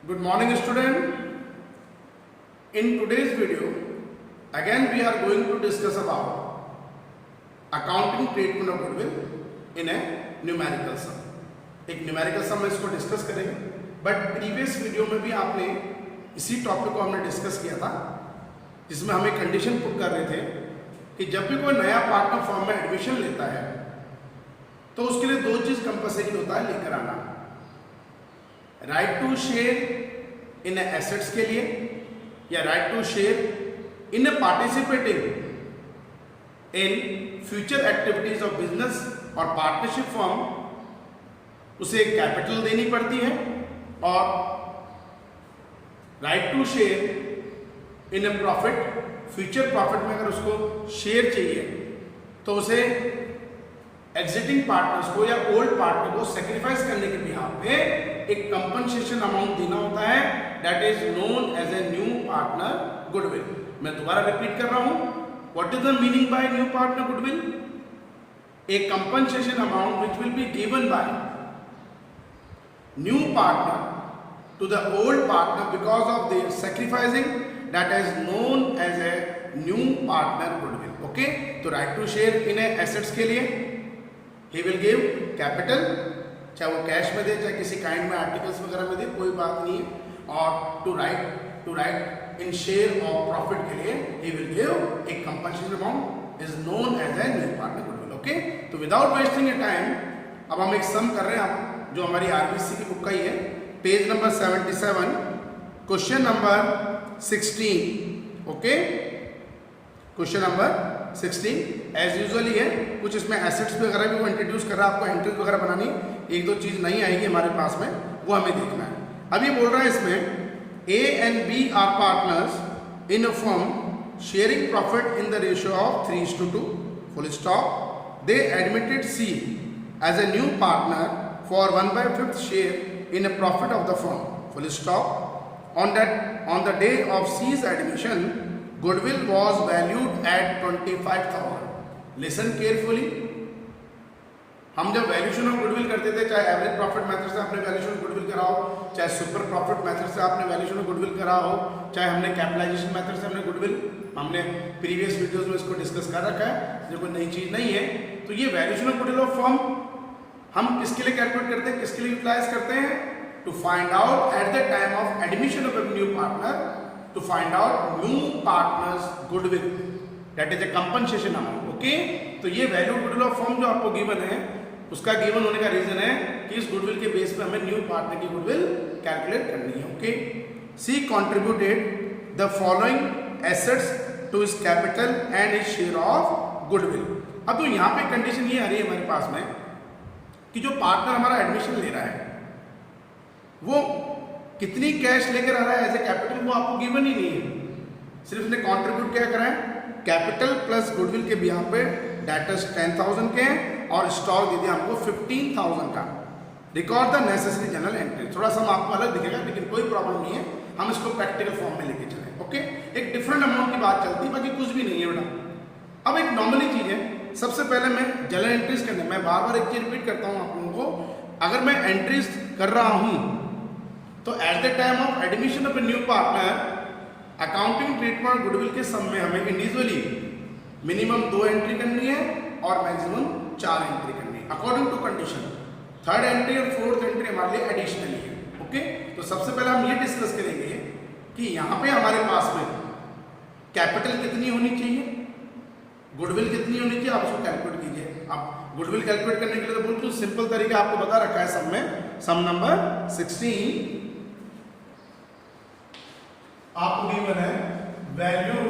Good morning, student. In today's video, again we are going to discuss about accounting treatment of goodwill in a numerical sum. एक numerical सम में इसको discuss करेंगे, but previous video में भी आपने इसी topic को हमने डिस्कस किया था, जिसमें हम एक कंडीशन पुट कर रहे थे कि जब भी कोई नया पार्टनर फर्म में एडमिशन लेता है तो उसके लिए दो चीज कंपलसरी होता है लेकर आना, right to share in assets के लिए या right to share in participating in future activities of business और पार्टनरशिप फर्म, उसे कैपिटल देनी पड़ती है, और right to share in profit, future profit में अगर उसको शेयर चाहिए तो उसे एग्जिटिंग पार्टनर्स को या ओल्ड पार्टनर को सेक्रीफाइस करने के बिहाफ पे एक कंपनसेशन अमाउंट देना होता है, that is known as a new partner goodwill. मैं दोबारा रिपीट कर रहा हूं, what is the meaning by new partner goodwill? A compensation amount which will be given by new partner to the old partner because of their sacrificing, that is known as a new partner goodwill. Okay, तो right to share in assets के लिए he will give capital, चाहे वो cash में दे चाहे किसी kind में articles वगैरह में दे, कोई बात नहीं है, और to right in share of profit के लिए he will give एक compensation amount is known as a new partner goodwill. Okay, तो विदाउट वेस्टिंग ए टाइम अब हम एक सम कर रहे हैं जो हमारी आरबीसी की बुक का ही है, page number 77, question number 16. Okay, question number 16 as usually है, कुछ इसमें एसेट्स वगैरह भी वो इंट्रोड्यूस कर रहा है, आपको एंट्रीज वगैरह बनानी, एक दो चीज नहीं आएगी हमारे पास में, वो हमें देखना है। अब ये बोल रहा है इसमें A and B are partners in a firm sharing profit in the ratio of 3:2, full stop. They admitted C as a new partner for 1/5 share in a profit of the firm, full stop. On the day of C's admission, goodwill was valued at 25,000. Listen carefully. हम जब valuation of goodwill करते थे, चाहे average profit method से आपने valuation of goodwill करा हो, चाहे सुपर प्रॉफिट मेथड से आपने वैल्यूएशन ऑफ गुडविल करा हो, चाहे हमने कैपिटलाइजेशन मेथड से हमने गुडविल, हमने प्रीवियस वीडियोस में इसको डिस्कस कर रखा है, जो कोई नई चीज नहीं है। तो ये valuation of goodwill of firm हम किसके लिए कैलकुलेट करते हैं, किसके लिए यूटिलाइज करते हैं? To find out at the time of admission of a new partner, to find out new partners goodwill, that is a compensation amount. Okay, तो ये वैल्यू गुडविल ऑफ फर्म जो आपको गिवन है, उसका गिवन होने का रीजन है कि इस गुडविल के बेस पे हमें न्यू पार्टनर की गुडविल कैलकुलेट करनी है। Okay, C contributed the following assets to his capital and his share of goodwill. अब तो यहाँ पे कंडीशन ये आ रही है हमारे पास में कि जो पार्टनर हमारा एडमिशन ले रहा है वो कितनी कैश लेकर आ रहा है एज ए कैपिटल, वो आपको गिवन ही नहीं है, सिर्फ उसने कंट्रीब्यूट क्या करा है, कैपिटल प्लस गुडविल के बिहाफ पे डेटर्स 10,000 के हैं और स्टॉक दे दिया हमको 15,000 का। Record the necessary general entry. थोड़ा सा आपको अलग दिखेगा लेकिन कोई प्रॉब्लम नहीं है, हम इसको प्रैक्टिकल फॉर्म में लेके चले। ओके, एक डिफरेंट अमाउंट की बात चलती है, बाकी कुछ भी नहीं है बेटा। अब एक नॉर्मली चीज है, सबसे पहले मैं जनरल एंट्रीज करने, मैं बार बार एक चीज रिपीट करता हूं आप लोगों को, अगर मैं एंट्रीज कर रहा हूं तो eight the time of admission of a new partner accounting treatment goodwill के सम में हमें इंडिविजुअली मिनिमम 2 एंट्री करनी है और मैक्सिमम 4 एंट्री करनी है according to condition. Third entry और फोर्थ एंट्री हमारे लिए एडिशनली है। ओके, तो सबसे पहले हम ये डिस्कस करेंगे कि यहाँ पे हमारे पास में कैपिटल कितनी होनी चाहिए, गुडविल कितनी होनी चाहिए, आप उसको कैलकुलेट कीजिए। आप गुडविल कैलकुलेट करने के लिए तो बिल्कुल सिंपल तरीका आपको बता रखा है सम में, सम नंबर 16 आपको गिवन है value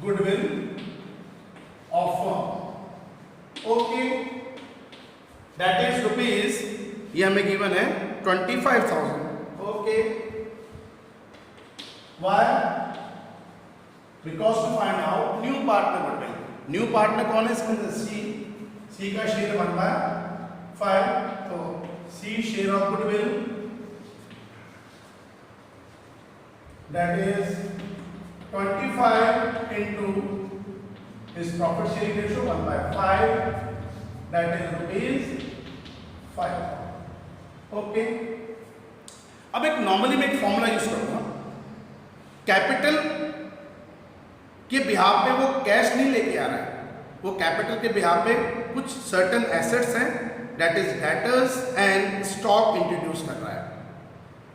goodwill of firm. Okay, that is rupees, ये हमें गिवन है 25,000। Okay, why? Because to find out new partner goodwill. New partner कौन है इसके अंदर? सी का शेयर 1/5, तो C share of goodwill that is 25 into his profit sharing ratio 1/5, that is rupees 5. Okay, अब एक नॉर्मली मैं एक फॉर्मूला यूज करूंगा। कैपिटल के बिहाफ पे वो कैश नहीं लेके आ रहा है, वो कैपिटल के बिहाफ पे कुछ सर्टन एसेट्स हैं, that is debtors and stock introduce कर रहा है।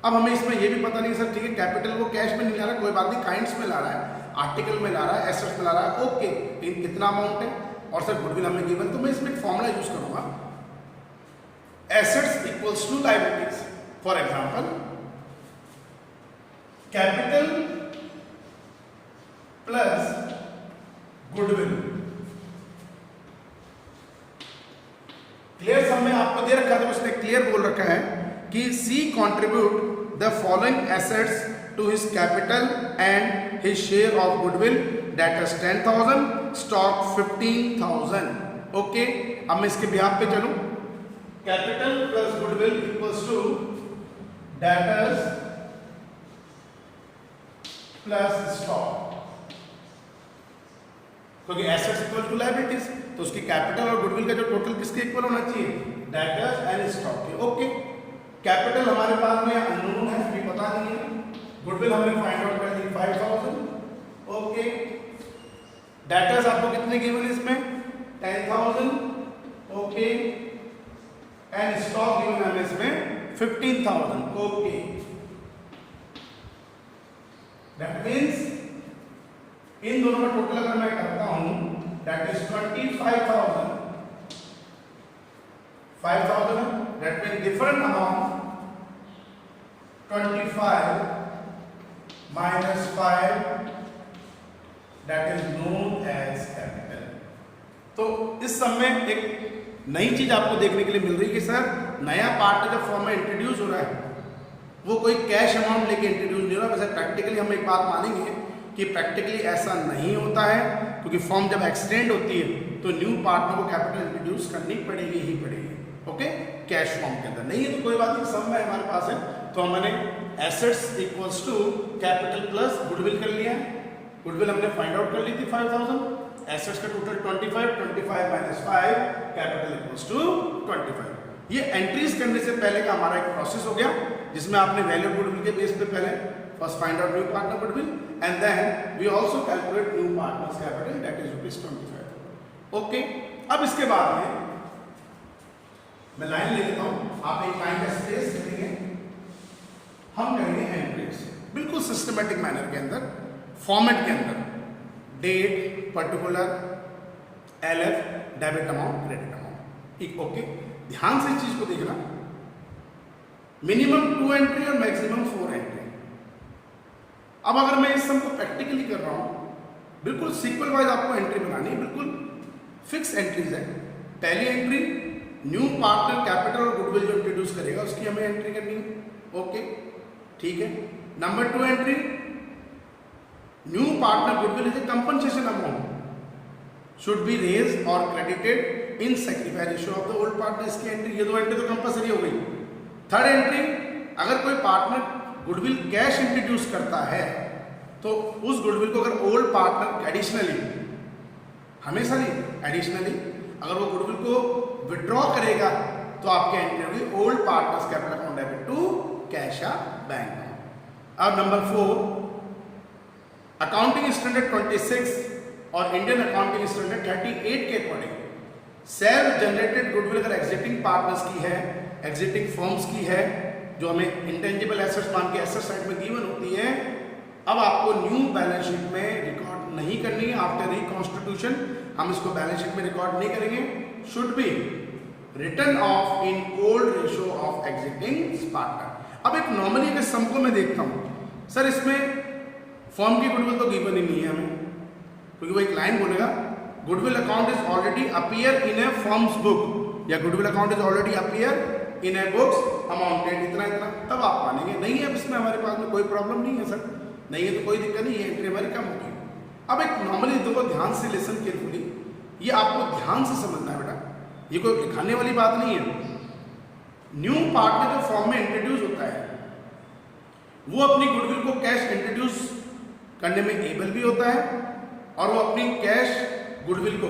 अब हमें इसमें ये भी पता नहीं सर, ठीक है कैपिटल वो कैश में नहीं ला रहा, कोई बात नहीं, काइंड्स में ला रहा है, आर्टिकल में ला रहा है, एसेट्स में ला रहा है, ओके, लेकिन कितना अमाउंट है और सर गुडविल हमें गिवन, तो मैं इसमें एक फॉर्मूला यूज करूंगा, assets equals to liabilities. For example capital plus goodwill, clear sum में आपको दे रखा था, उसने क्लियर बोल रखा है कि C contribute the following assets to his capital and his share of goodwill, that is 10,000, stock 15,000। Okay, अब मैं इसके बिहाफ पे चलूं, capital plus goodwill equals to debtors plus stock, क्योंकि एसेट्स इक्वल टू लायबिलिटीज, तो उसकी कैपिटल और goodwill का जो टोटल किसके इक्वल होना चाहिए, डेटर्स एंड स्टॉक के। ओके, कैपिटल हमारे पास में अननोन है, अभी पता नहीं है, गुडविल हमने फाइंड आउट कर ली 5,000। ओके, डेटर्स आपको कितने गिवन इसमें 10,000। ओके, एंड स्टॉक गिवन हमें इसमें 15,000। ओके, दैट मीन्स इन दोनों का टोटल अगर मैं करता हूं that is 25,000, 5,000, that means different amount 25 minus 5, that is known as capital। तो इस सब में एक नई चीज आपको देखने के लिए मिल रही है कि सर नया पार्ट जब फॉर्म में इंट्रोड्यूस हो रहा है वो कोई कैश अमाउंट लेके इंट्रोड्यूस नहीं हो रहा। वैसे प्रैक्टिकली हम एक बात मानेंगे कि प्रैक्टिकली ऐसा नहीं होता है, क्योंकि फॉर्म जब एक्सटेंड होती है तो न्यू पार्टनर को कैपिटल इंट्रोड्यूस करनी पड़ेगी ही पड़ेगी। ओके, कैश फॉर्म के अंदर नहीं है तो कोई बात नहीं, सब में हमारे पास है, तो हमने assets equals to capital plus goodwill कर लिया है। गुडविल हमने फाइंड आउट कर ली थी 5,000, एसेट्स का total 25 minus 5, capital equals to 25। ये एंट्रीज करने से पहले का हमारा एक प्रोसेस हो गया, जिसमें आपने वैल्यू गुडविल के बेस पे पहले first find out new partner goodwill and then we also calculate new partners capital, that is ₹25। Okay, अब इसके बाद में मैं लाइन ले लेता हूं, आप एक लाइन का स्पेस करेंगे, हम करेंगे एंट्रीज बिल्कुल सिस्टमैटिक मैनर के अंदर, फॉर्मेट के अंदर, date, particular, LF, debit amount, credit amount. Okay, ध्यान से इस चीज को देखना, मिनिमम 2 एंट्री और मैक्सिमम 4 एंट्री। अब अगर मैं इस सम को प्रैक्टिकली कर रहा हूं, बिल्कुल सीक्वल वाइज आपको एंट्री बनानी है, बिल्कुल फिक्स एंट्रीज है। पहली एंट्री न्यू पार्टनर कैपिटल और गुडविल जो इंट्रोड्यूस करेगा उसकी हमें एंट्री करनी है। ओके, ठीक है। Number 2 entry new partner goodwill is a compensation amount should be raised और credited in sacrifice ratio of the old partner, इसकी एंट्री, ये 2 एंट्री तो कंपलसरी हो गई। थर्ड एंट्री, अगर कोई पार्टनर गुडविल कैश इंट्रोड्यूस करता है तो उस गुडविल को अगर ओल्ड पार्टनर एडिशनली, हमेशा नहीं, एडिशनली अगर वो गुडविल को विड्रॉ करेगा तो आपकी एंट्री होगी old partners capital account debit to cash या बैंक। अब नंबर 4, अकाउंटिंग स्टैंडर्ड 26 और इंडियन अकाउंटिंग स्टैंडर्ड 38 के अकॉर्डिंग सेल्फ जनरेटेड गुडविल अगर एग्जिस्टिंग पार्टनर्स की है, एग्जिस्टिंग फर्म्स की है, जो हमें इंटेंजिबल एसेट्स मान के एसेट साइड में गिवन होती है, अब आपको न्यू बैलेंस शीट में रिकॉर्ड नहीं करनी है। आफ्टर रिकॉन्स्टिट्यूशन हम इसको बैलेंस शीट में रिकॉर्ड नहीं करेंगे, should be return of in old ratio of existing partner. अब एक नॉर्मली अगर सम को मैं देखता हूं, सर इसमें फर्म की गुडविल तो गिवन ही नहीं है हमें, क्योंकि वो एक लाइन बोलेगा goodwill account is already appear in a firm's book, या goodwill account is already appear in a books amounted इतना इतना, तब आप मानेंगे। नहीं है, अब इसमें हमारे पास में कोई प्रॉब्लम नहीं है सर, नहीं है तो कोई दिक्कत नहीं, ये एंट्री हमारी कम होगी। अब एक नॉर्मली देखो, ध्यान से लिसन केयरफुली, ये आपको ध्यान से समझना है बेटा, ये कोई दिखाने वाली बात नहीं है। न्यू पार्टनर जो फॉर्म में इंट्रोड्यूस होता है वो अपनी गुडविल को कैश इंट्रोड्यूस करने में एबल भी होता है और वो अपनी कैश गुडविल को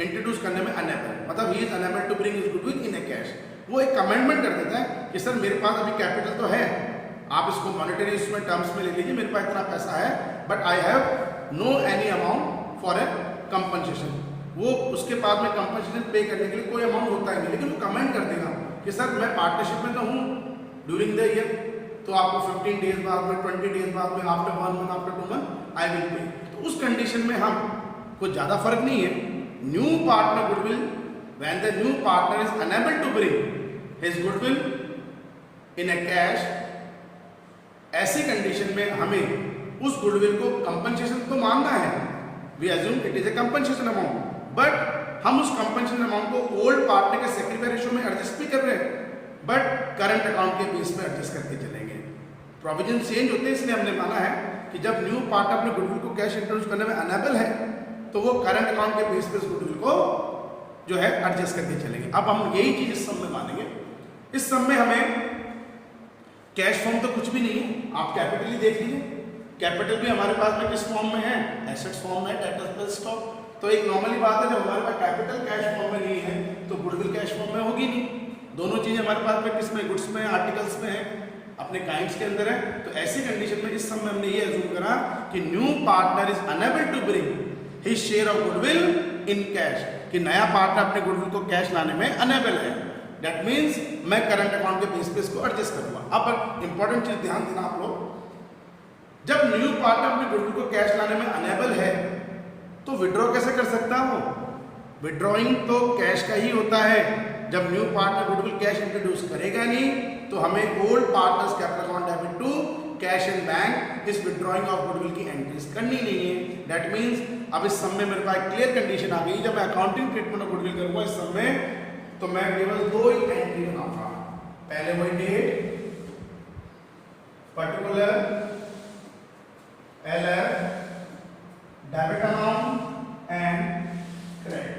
इंट्रोड्यूस करने में अनेबल, मतलब ही is unable to bring his goodwill in a cash. वो एक कमेंटमेंट कर देता है कि सर मेरे पास अभी कैपिटल तो है, आप इसको मॉनेटरी उसमें टर्म्स में ले लीजिए, मेरे पास इतना पैसा है, but I have no any amount for a compensation. वो उसके बाद में कंपनसेशन पे करने के लिए कोई अमाउंट होता ही नहीं, लेकिन वो कमेंट कर देगा कि सर मैं पार्टनरशिप में तो हूँ ड्यूरिंग द ईयर, तो आपको 15 डेज बाद में, 20 डेज बाद में, after 1 month, after 2 month I will pay. तो उस कंडीशन में हम कुछ ज़्यादा फर्क नहीं है। New partner goodwill, when the new partner is unable to bring his goodwill in a cash, ऐसी कंडीशन में हमें उस गुडविल को कंपनसेशन तो मानना है, we assume it is a compensation amount, but हम उस कंपनसेशन अमाउंट को ओल्ड पार्टनर के सेक्रीफाई रेशियो में एडजस्ट भी कर रहे हैं, बट करंट अकाउंट के बेस पे एडजस्ट करके चलेंगे। प्रोविजन चेंज होते हैं, इसलिए हमने माना है कि जब न्यू पार्टनर अपने गुडविल को कैश इंट्रोड्यूस करने में अनेबल है, तो वो करंट अकाउंट के बेस पे उस गुडविल को जो है एडजस्ट करके चलेंगे। अब हम यही चीज इस सम में मानेंगे। इस सम में हमें कैश फॉर्म तो कुछ भी नहीं है, आप कैपिटल ही देख लीजिए। कैपिटल भी हमारे पास में किस फॉर्म में है, एसेट्स फॉर्म में, डेटर्स प्लस स्टॉक। तो एक नॉर्मली बात है, जब हमारे पास कैपिटल कैश फॉर्म में नहीं है तो गुडविल कैश फॉर्म में होगी नहीं। दोनों चीजें हमारे पास में किस में, गुड्स में, आर्टिकल्स में है, अपने काइंड्स के अंदर है। तो ऐसी कंडीशन में इस सम में हमने ये अज्यूम करा कि new partner is unable to bring his share of goodwill in cash, कि नया पार्टनर अपने गुडविल को कैश लाने में अनेबल है। दैट मीन्स मैं करंट अकाउंट के बेस पे इसको एडजस्ट करूंगा। अब इंपॉर्टेंट चीज ध्यान देना आप लोग, जब न्यू पार्टनर अपने गुडविल को कैश लाने में अनेबल है तो विड्रॉ कैसे कर सकता है वो? विड्रॉइंग तो कैश का ही होता है। जब new partner goodwill cash introduce करेगा नहीं तो हमें old partners capital account debit to cash and bank इस विड्रॉइंग ऑफ गुडविल की एंट्रीज करनी नहीं है। दैट मीन्स अब इस सम में मेरे पास क्लियर कंडीशन आ गई, जब मैं अकाउंटिंग ट्रीटमेंट ऑफ गुडविल करूंगा इस सम में, तो मैं केवल दो ही एंट्री बनाऊंगा। पहले वही date, particular, LF, debit amount and credit.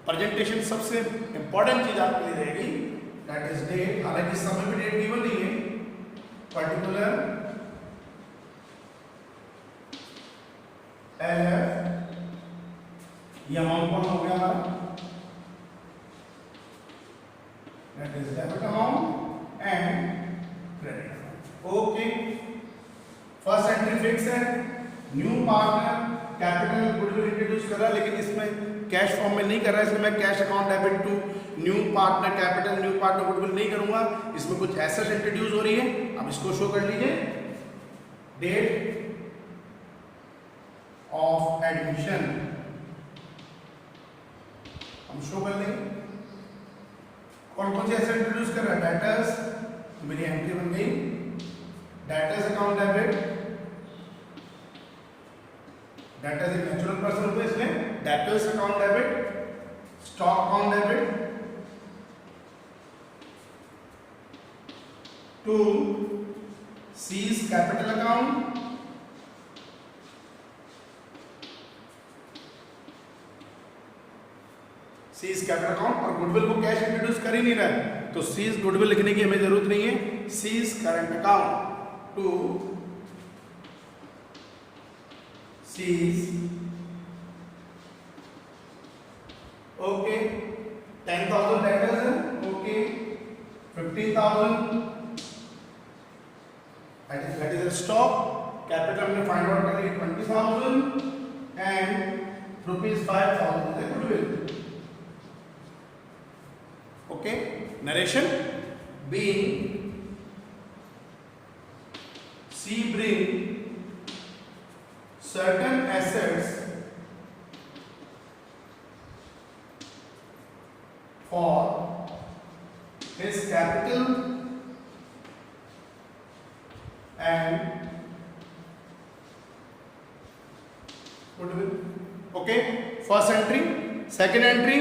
Presentation सबसे इंपॉर्टेंट चीज आपके लिए रहेगी, दैट इज डेट। हालांकि इस समय भी डेट गिवन नहीं है। पर्टिकुलर, एलएफ, ये अमाउंट कौन हो गया हमारा, that is debit amount and credit amount. Okay, first entry fix है, new partner capital goodwill introduce कर रहा है, लेकिन इसमें कैश फॉर्म में नहीं कर रहा है, इसलिए मैं cash account debit to new partner capital new partner goodwill नहीं करूंगा। इसमें कुछ एसेट्स इंट्रोड्यूस हो रही है, अब इसको शो कर लीजिए। डेट ऑफ एडमिशन हम शो कर देंगे। कौन कौन से एसेट इंट्रोड्यूस कर रहा है, डेटर्स, तो मेरी एंट्री बन गई डेटर्स अकाउंट डेबिट। डेटर्स एक नेचुरल पर्सन होता है, इसलिए debtors account debit, stock account debit to C's capital account, C's capital account, और गुडविल को कैश इंट्रोड्यूस कर ही नहीं रहा है तो सीज गुडविल लिखने की हमें जरूरत नहीं है। C's current account to C's, okay, 10,000 debtors है, okay, 15,000 that is stock, capital हमने फाइंड आउट कर लिया 20,000 and ₹5,000 is goodwill. Okay, narration being C bring certain assets for his capital and goodwill. Okay, first entry, second entry,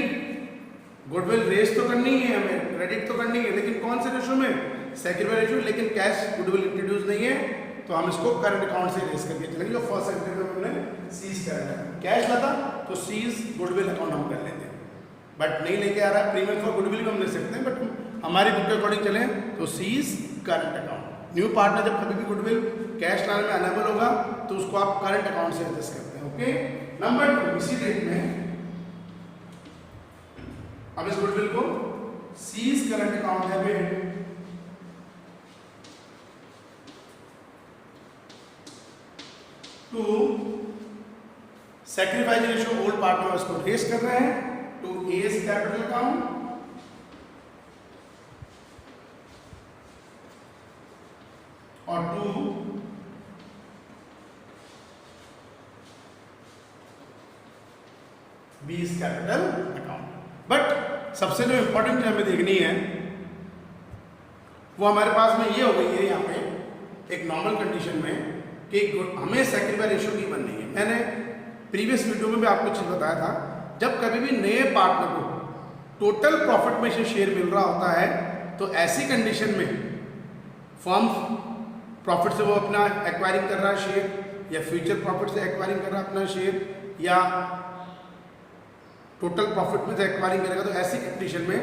goodwill raise तो करनी है हमें, credit तो करनी है, लेकिन कौन से रेशो में, सेक्रीफाई रेशो, लेकिन कैश गुडविल इंट्रोड्यूस नहीं है तो हम इसको करंट अकाउंट से रेस करके चलेंगे। जो फर्स्ट एंट्री में हमने सीज कर रहा है, कैश लाता तो सीज गुडविल अकाउंट हम कर लेते हैं, बट नहीं लेके आ रहा है प्रीमियम फॉर गुडविल भी हम ले सकते हैं, बट हमारी बुक के अकॉर्डिंग चले तो C's current account. New partner जब कभी भी गुडविल कैश लाने में अनेबल होगा तो उसको आप करंट अकाउंट से एडजस्ट करते हैं। ओके, नंबर 2, इसी डेट में अब इस गुडविल को C's current account debit to sacrifice ratio old partner, उसको रेस कर रहे हैं टू एज कैपिटल अकाउंट और to B's capital account. But सबसे जो इंपॉर्टेंट चीज हमें देखनी है वो हमारे पास में ये हो गई है यहाँ पे एक नॉर्मल कंडीशन में कि हमें सैक्रिफाइस रेशियो की बननी है। मैंने प्रीवियस वीडियो में भी आपको चीज बताया था, जब कभी भी नए पार्टनर को टोटल प्रॉफिट में से शेयर मिल रहा होता है तो ऐसी कंडीशन में फर्म प्रॉफिट से वो अपना एक्वायरिंग कर रहा है शेयर, या फ्यूचर प्रॉफिट से एक्वायरिंग कर रहा है अपना शेयर, या टोटल प्रॉफिट में से एक्वायरिंग करेगा, तो ऐसी कंडीशन में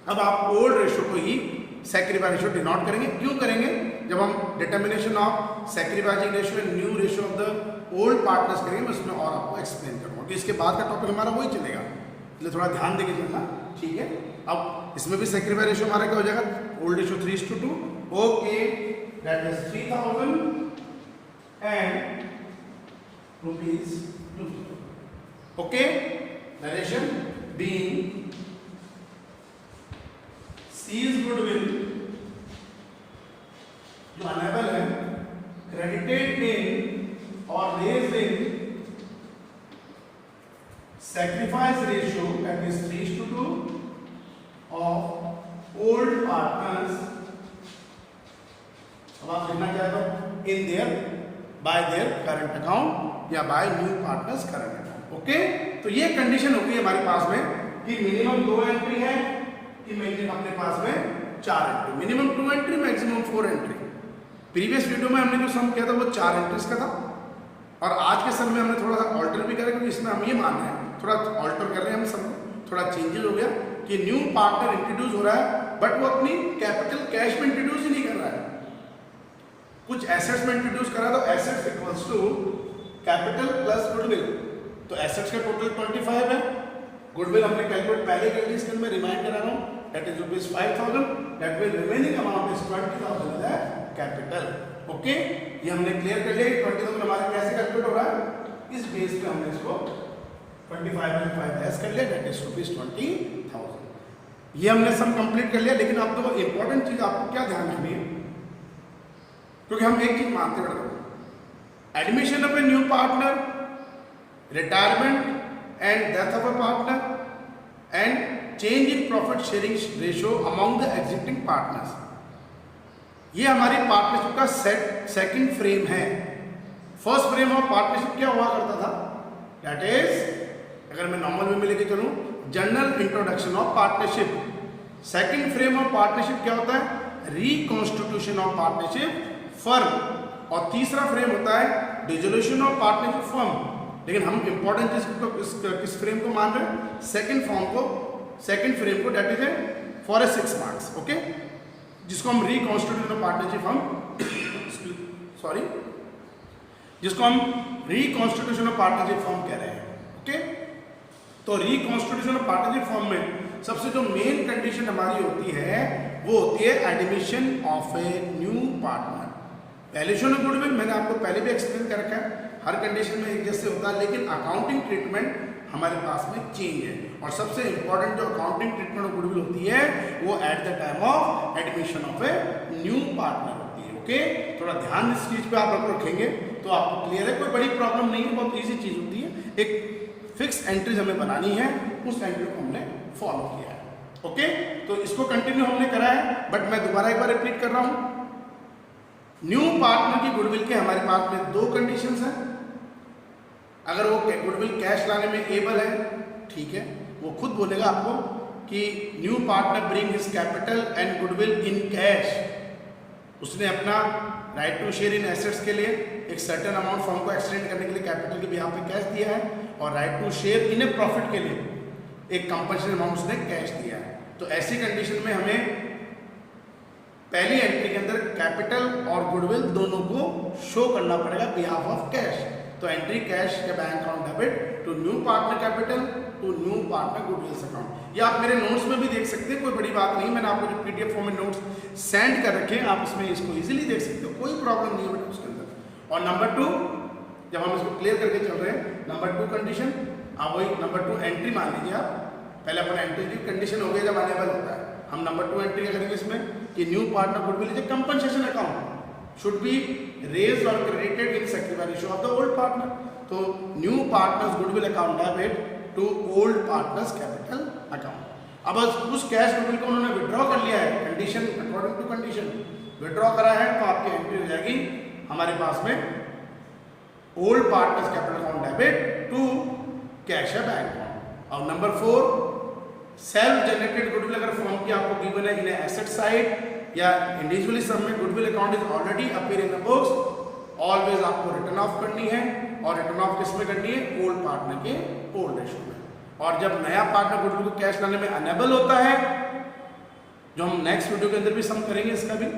अब आप ओल्ड रेशियो को ही सैक्रिफाइस रेशियो डिनोट करेंगे। क्यों करेंगे? जब हम determination of sacrificing ratio and new ratio of the old partners करेंगे, मैं उसमें और आपको एक्सप्लेन करूंगा कि इसके बाद का टॉपिक हमारा वही चलेगा, इसलिए थोड़ा ध्यान देके चलना, ठीक है। अब इसमें भी सैक्रिफाइस रेशियो हमारा क्या हो जाएगा? Old ratio 3:2। Okay, that is 3000 and ₹2। Okay, narration being seized goodwill जो अनेबल है credited in or raised in sacrifice ratio that is 3:2 of old partners। अब आप लिखना चाहते हो in their by their current account या by new partners current account। Okay, तो ये कंडीशन होगी हमारे पास में कि मिनिमम 2 एंट्री है कि मैंने अपने पास में 4 entry, minimum 2 entry, maximum 4 entry. Previous video में हमने जो सम किया था वो 4 एंट्रीज का था, और आज के सम में हमने थोड़ा सा ऑल्टर भी करा, क्योंकि इसमें हम ये मान रहे हैं थोड़ा ऑल्टर कर रहे हैं हम सम, थोड़ा चेंजेस हो गया कि न्यू पार्टनर इंट्रोड्यूस हो रहा है, बट वो अपनी कैपिटल कैश में इंट्रोड्यूस ही नहीं कर रहा है, कुछ एसेट्स में इंट्रोड्यूस कर रहा है। तो assets equals to capital plus goodwill, तो एसेट्स का टोटल 25 है, गुडविल हमने कैलकुलेट पहले कर ली, इसके मैं रिमाइंड करा रहा हूं, that is ₹5000, that will remaining amount is 20,000 is the capital. Okay, ये हमने क्लियर कर लिया। 20,000 हमारा कैसे कैलकुलेट हो रहा है, इस बेस पे हमने इसको 25 में 5 लेस कर लिया, दैट इज ₹20,000। ये हमने सम कंप्लीट कर लिया। लेकिन अब तो इंपॉर्टेंट चीज आपको क्या ध्यान रखनी है, क्योंकि हम एक चीज मानते हैं, admission of a new partner, retirement and death of a partner and change in profit sharing ratio among the existing partners, ये हमारी पार्टनरशिप का सेकंड फ्रेम है। फर्स्ट फ्रेम ऑफ पार्टनरशिप क्या हुआ करता था, दैट इज, अगर मैं नॉर्मल वे में लेके चलूं, general introduction of partnership. Second frame of partnership क्या होता है, रिकॉन्स्टिट्यूशन ऑफ पार्टनरशिप फर्म, और तीसरा फ्रेम होता है डिसोल्यूशन ऑफ पार्टनरशिप फर्म। लेकिन हम इंपॉर्टेंट चीज किस फ्रेम को मान रहे हैं, सेकंड फ्रेम को, that is A for a 6 marks. Okay, जिसको हम रिकॉन्स्टिट्यूशन ऑफ पार्टनरशिप जिसको हम रिकॉन्स्टिट्यूशन ऑफ पार्टनरशिप फॉर्म कह रहे हैं। ओके, तो रिकॉन्स्टिट्यूशन ऑफ पार्टनरशिप फॉर्म में सबसे जो मेन कंडीशन हमारी होती है वो होती है admission of a new partner. Valuation of goodwill मैंने आपको पहले भी एक्सप्लेन कर रखा है, हर कंडीशन में एक जैसे होता है, लेकिन अकाउंटिंग ट्रीटमेंट हमारे पास में चेंज है। और सबसे इंपॉर्टेंट जो अकाउंटिंग ट्रीटमेंट ऑफ गुडविल होती है वो eight the time of admission of a new partner होती है। ओके, थोड़ा ध्यान इस चीज पे आप रखेंगे तो आपको क्लियर है, कोई बड़ी प्रॉब्लम नहीं है, बहुत ईजी चीज होती है। एक फिक्स एंट्रीज हमें बनानी है, उस एंट्री को हमने फॉलो किया है। ओके, तो इसको कंटिन्यू हमने करा है, बट मैं दोबारा एक बार रिपीट कर रहा हूं। न्यू पार्टनर की गुडविल के हमारे पास में 2 कंडीशंस हैं। अगर वो गुडविल कैश लाने में एबल है, ठीक है, वो खुद बोलेगा आपको कि new partner bring his capital and goodwill in cash, उसने अपना right to share in assets के लिए एक सर्टेन अमाउंट फर्म को एक्सटेंड करने के लिए कैपिटल के बिहाफ पे कैश दिया है, और right to share in a profit के लिए एक कंपनसेशन अमाउंट उसने कैश दिया है। तो ऐसी कंडीशन में हमें पहली एंट्री के अंदर कैपिटल और गुडविल दोनों को शो करना पड़ेगा बिहाफ ऑफ कैश। तो एंट्री कैश या bank account debit to new partner capital to new partner goodwill account. ये आप मेरे नोट्स में भी देख सकते हैं, कोई बड़ी बात नहीं। मैंने आपको जो पीडीएफ फॉर्म में नोट्स सेंड कर रखे हैं, आप इसमें इसको इजीली देख सकते हो, कोई प्रॉब्लम नहीं है बेटा उसके अंदर। और नंबर 2, जब हम इसको क्लियर करके चल रहे हैं, नंबर 2 कंडीशन, आप वही नंबर 2 एंट्री मान लीजिए आप। पहले अपना एंट्री की कंडीशन हो गई जब अनेबल होता है, हम नंबर 2 एंट्री करेंगे इसमें कि new partner goodwill is a compensation account should be raised or credited in sacrifice ratio of the old partner। तो new partners goodwill account debit to old partners capital account। अब उस cash goodwill को उन्होंने withdraw कर लिया है, condition according to condition withdraw करा है, तो आपकी एंट्री हो जाएगी हमारे पास में old partners capital account debit to cash या बैंक अकाउंट। और नंबर 4, सेल्फ जनरेटेड गुडविल अगर फॉर्म की आपको गिवन है इन एसेट साइड या इंडिविजुअली सब में goodwill account is already appear in the books, always आपको रिटर्न ऑफ करनी है। और रिटर्न ऑफ किस में करनी है? ओल्ड पार्टनर के ओल्ड रेशियो में। और जब नया पार्टनर गुडविल को कैश लाने में अनेबल होता है, जो हम नेक्स्ट वीडियो के अंदर भी सम करेंगे, इसका भी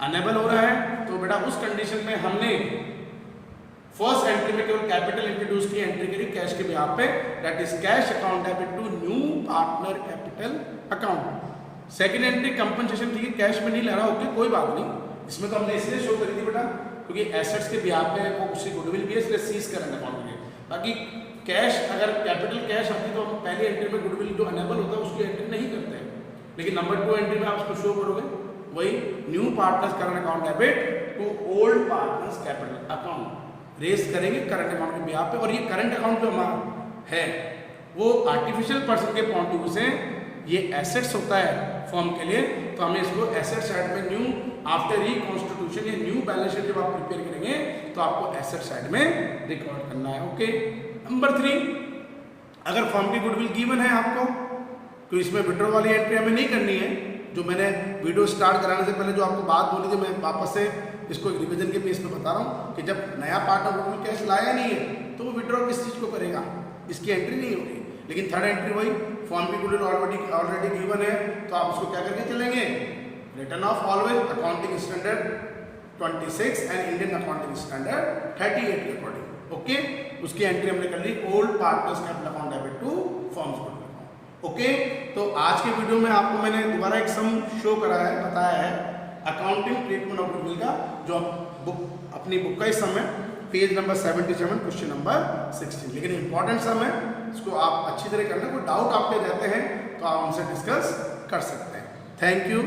अनेबल हो रहा है, तो बेटा उस कंडीशन में हमने फर्स्ट एंट्री में केवल कैपिटल इंट्रोड्यूस की, एंट्री करी कैश के बिहाफ पे, that is cash account debit to new partner capital account. Second entry compensation थी, कैश में नहीं ले रहा, ओके कोई बात नहीं, इसमें तो हमने इसलिए शो करी थी बेटा क्योंकि एसेट्स के बिहाफ पे वो उसी गुडविल भी है, इसलिए सीज करंट अकाउंट में। बाकी कैश अगर कैपिटल कैश आती तो हम पहली एंट्री में गुडविल जो अनेबल होता है उसकी एंट्री नहीं करते हैं, लेकिन नंबर 2 एंट्री में आप उसको शो करोगे, वही new partners current account debit to old partners capital account raise करेंगे करंट अकाउंट के बिहाफ पे। और ये करंट अकाउंट जो हमारा है वो आर्टिफिशियल पर्सन के पॉइंट ऑफ व्यू से ये एसेट्स होता है फॉर्म के लिए, तो हमें इसको एसेट साइड में न्यू आफ्टर रिकॉन्स्टिट्यूशन या न्यू बैलेंस शीट जब आप प्रिपेयर करेंगे तो आपको एसेट साइड में रिकॉर्ड करना है। ओके, नंबर 3, अगर फॉर्म की गुडविल गिवन है आपको तो इसमें विड्रॉ वाली एंट्री हमें नहीं करनी है। जो मैंने वीडियो स्टार्ट कराने से पहले जो आपको बात बोली थी, मैं वापस से इसको एक रिविजन के बेस पे बता रहा हूँ कि जब नया पार्टनर गुडविल कैश लाया नहीं है तो वो विड्रॉ किस चीज़ को करेगा, इसकी एंट्री नहीं होगी। लेकिन थर्ड एंट्री वही फॉर्म की गुडविल ऑलरेडी गिवन है, तो आप उसको क्या करके चलेंगे, written off always accounting standard 26 and Indian accounting standard 38 के अकॉर्डिंग। ओके, उसकी एंट्री हमने कर ली old partners capital account debit to firm's goodwill account. Okay, तो आज के वीडियो में आपको मैंने दोबारा एक सम शो करा है, बताया है अकाउंटिंग ट्रीटमेंट ऑफ गुडविल का, जो अपनी बुक का ही सम है, पेज नंबर 77 क्वेश्चन नंबर 16। लेकिन इंपॉर्टेंट सम है, इसको आप अच्छी तरह करना, कोई डाउट आपके रहते हैं तो आप हमसे डिस्कस कर सकते हैं। Thank you.